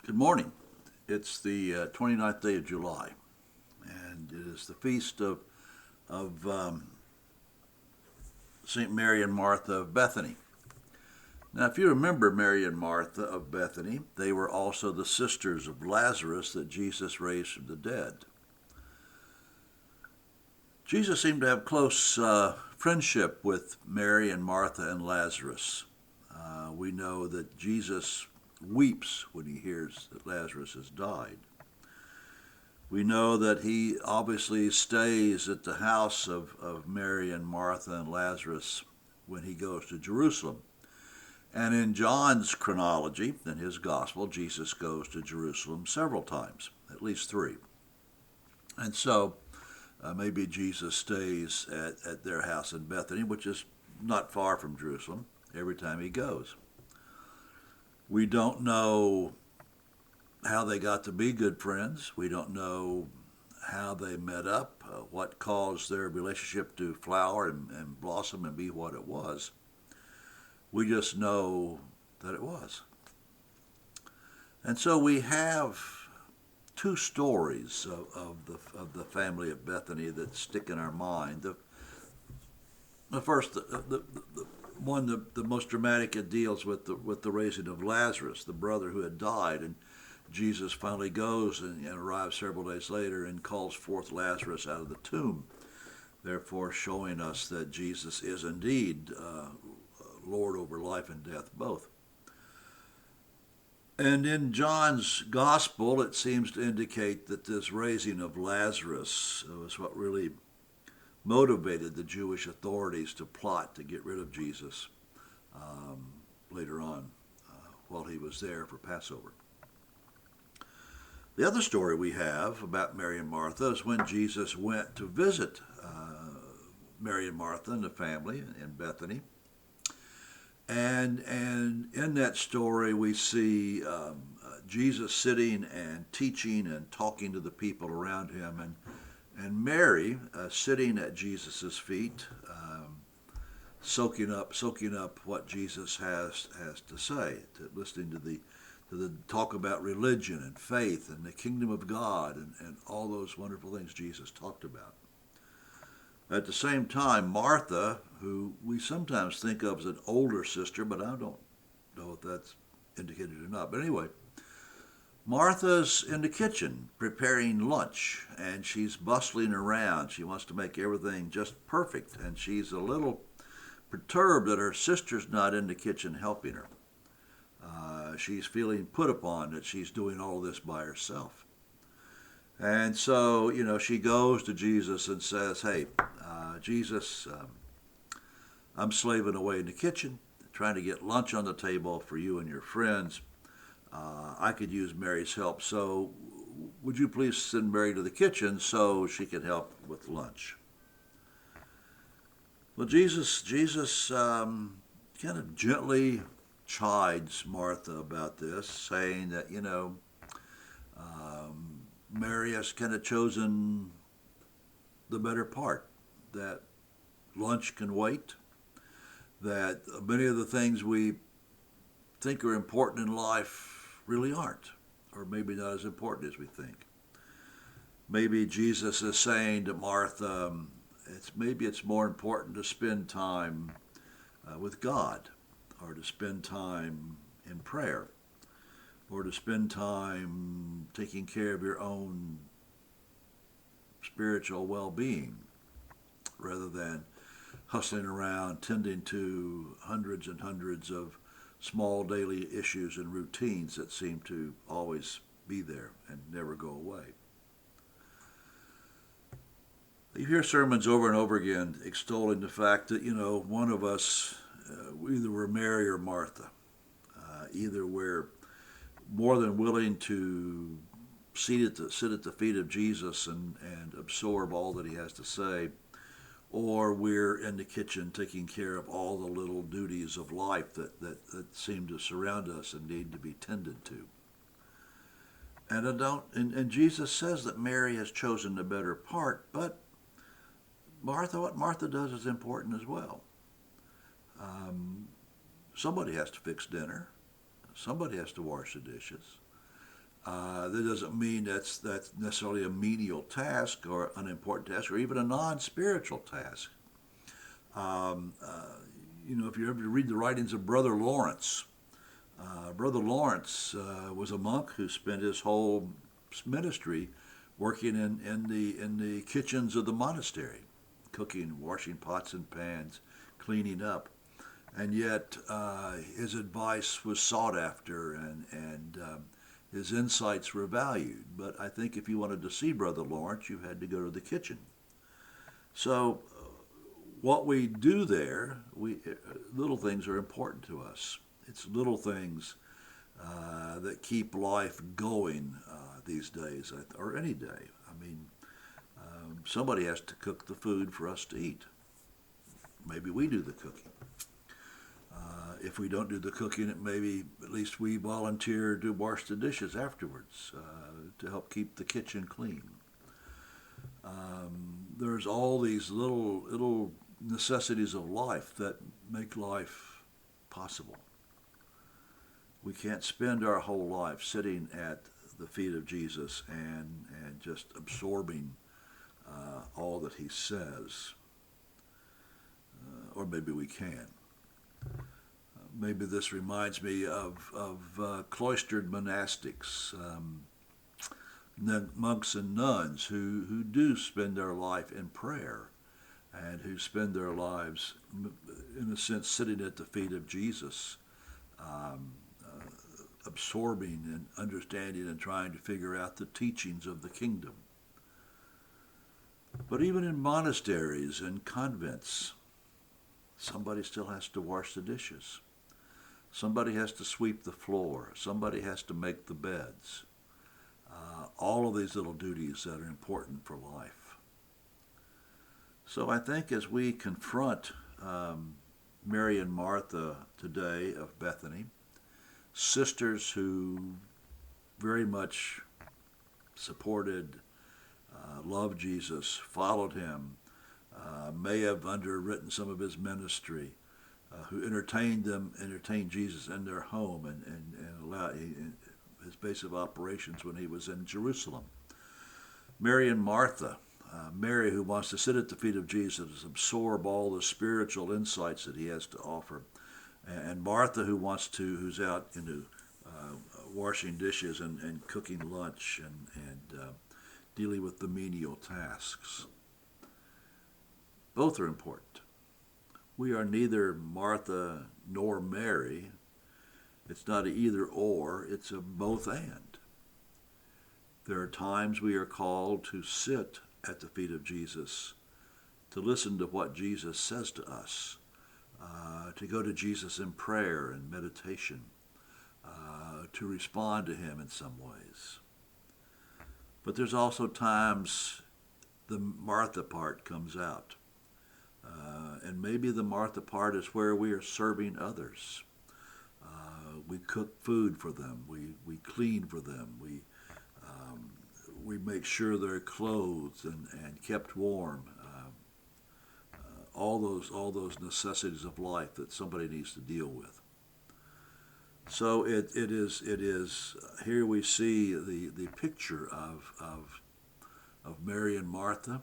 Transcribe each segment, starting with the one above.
Good morning. It's the 29th day of July, and it is the feast of St. Mary and Martha of Bethany. Now, if you remember Mary and Martha of Bethany, they were also the sisters of Lazarus that Jesus raised from the dead. Jesus seemed to have close friendship with Mary and Martha and Lazarus. We know that Jesus weeps when he hears that Lazarus has died. We know that he obviously stays at the house of Mary and Martha and Lazarus when he goes to Jerusalem. And in John's chronology, in his gospel, Jesus goes to Jerusalem several times, at least three. And so maybe Jesus stays at their house in Bethany, which is not far from Jerusalem, every time he goes. We don't know how they got to be good friends. We don't know how they met up, what caused their relationship to flower and blossom and be what it was. We just know that it was. And so we have two stories of the family of Bethany that stick in our mind. The first, the one, the most dramatic, it deals with the raising of Lazarus, the brother who had died, and Jesus finally goes and arrives several days later and calls forth Lazarus out of the tomb, therefore showing us that Jesus is indeed Lord over life and death both. And in John's gospel, it seems to indicate that this raising of Lazarus was what really motivated the Jewish authorities to plot to get rid of Jesus later on while he was there for Passover. The other story we have about Mary and Martha is when Jesus went to visit Mary and Martha and the family in Bethany. And in that story, we see Jesus sitting and teaching and talking to the people around him, and Mary sitting at Jesus' feet, soaking up what Jesus has to say, listening to the talk about religion and faith and the kingdom of God and all those wonderful things Jesus talked about. At the same time, Martha, who we sometimes think of as an older sister, but I don't know if that's indicated or not. But anyway, Martha's in the kitchen preparing lunch, and she's bustling around. She wants to make everything just perfect, and she's a little perturbed that her sister's not in the kitchen helping her. She's feeling put upon that she's doing all this by herself. And so, she goes to Jesus and says, hey, Jesus, I'm slaving away in the kitchen, trying to get lunch on the table for you and your friends. I could use Mary's help, so would you please send Mary to the kitchen so she can help with lunch? Well, Jesus kind of gently chides Martha about this, saying that, Mary has kind of chosen the better part, that lunch can wait, that many of the things we think are important in life really aren't, or maybe not as important as we think. Maybe Jesus is saying to Martha, it's more important to spend time with God, or to spend time in prayer, or to spend time taking care of your own spiritual well-being, rather than hustling around tending to hundreds and hundreds of small daily issues and routines that seem to always be there and never go away. You hear sermons over and over again extolling the fact that, one of us, either we're Mary or Martha. Either we're more than willing to sit at the feet of Jesus and absorb all that he has to say, or we're in the kitchen taking care of all the little duties of life that seem to surround us and need to be tended to. And Jesus says that Mary has chosen the better part, but what Martha does is important as well. Somebody has to fix dinner. Somebody has to wash the dishes. That doesn't mean that's necessarily a menial task or an important task or even a non-spiritual task. Um, uh, if you ever read the writings of Brother Lawrence, Brother Lawrence was a monk who spent his whole ministry working in the kitchens of the monastery, cooking, washing pots and pans, cleaning up. And yet his advice was sought after, and his insights were valued. But I think if you wanted to see Brother Lawrence, you had to go to the kitchen. So what we do there, little things are important to us. It's little things that keep life going these days, or any day. I mean, somebody has to cook the food for us to eat. Maybe we do the cooking. If we don't do the cooking, maybe at least we volunteer to wash the dishes afterwards to help keep the kitchen clean. There's all these little necessities of life that make life possible. We can't spend our whole life sitting at the feet of Jesus and just absorbing all that he says. Or maybe we can. Maybe this reminds me of cloistered monastics, monks and nuns who do spend their life in prayer and who spend their lives, in a sense, sitting at the feet of Jesus, absorbing and understanding and trying to figure out the teachings of the kingdom. But even in monasteries and convents, somebody still has to wash the dishes. Somebody has to sweep the floor. Somebody has to make the beds. All of these little duties that are important for life. So I think as we confront Mary and Martha today of Bethany, sisters who very much supported, loved Jesus, followed him, may have underwritten some of his ministry, who entertained Jesus in their home and allowed his base of operations when he was in Jerusalem. Mary and Martha, Mary who wants to sit at the feet of Jesus, absorb all the spiritual insights that he has to offer, and Martha who's out into washing dishes and cooking lunch and dealing with the menial tasks. Both are important. We are neither Martha nor Mary. It's not an either or, it's a both and. There are times we are called to sit at the feet of Jesus, to listen to what Jesus says to us, to go to Jesus in prayer and meditation, to respond to him in some ways. But there's also times the Martha part comes out. And maybe the Martha part is where we are serving others. We cook food for them. We clean for them. We make sure they're clothed and kept warm. All those necessities of life that somebody needs to deal with. So it is here we see the picture of Mary and Martha,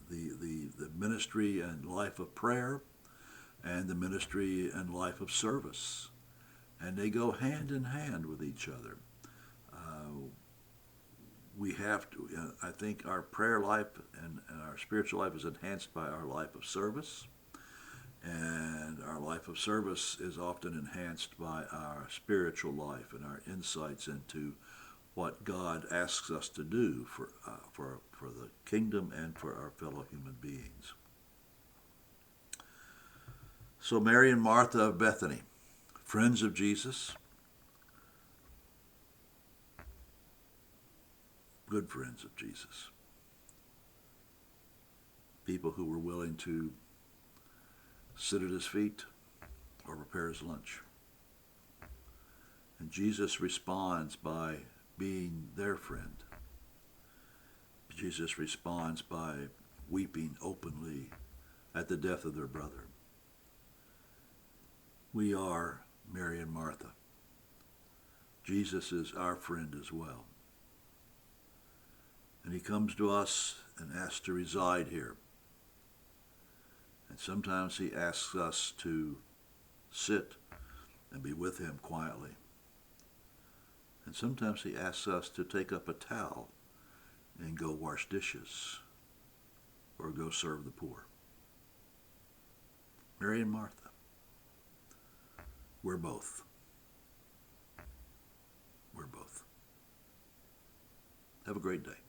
the ministry and life of prayer, and the ministry and life of service, and they go hand in hand with each other. We have to. I think our prayer life and our spiritual life is enhanced by our life of service. And our life of service is often enhanced by our spiritual life and our insights into what God asks us to do for the kingdom and for our fellow human beings. So Mary and Martha of Bethany, friends of Jesus, good friends of Jesus, people who were willing to sit at his feet or prepare his lunch. And Jesus responds by being their friend. Jesus responds by weeping openly at the death of their brother. We are Mary and Martha. Jesus is our friend as well. And he comes to us and asks to reside here. And sometimes he asks us to sit and be with him quietly. And sometimes he asks us to take up a towel and go wash dishes or go serve the poor. Mary and Martha, we're both. We're both. Have a great day.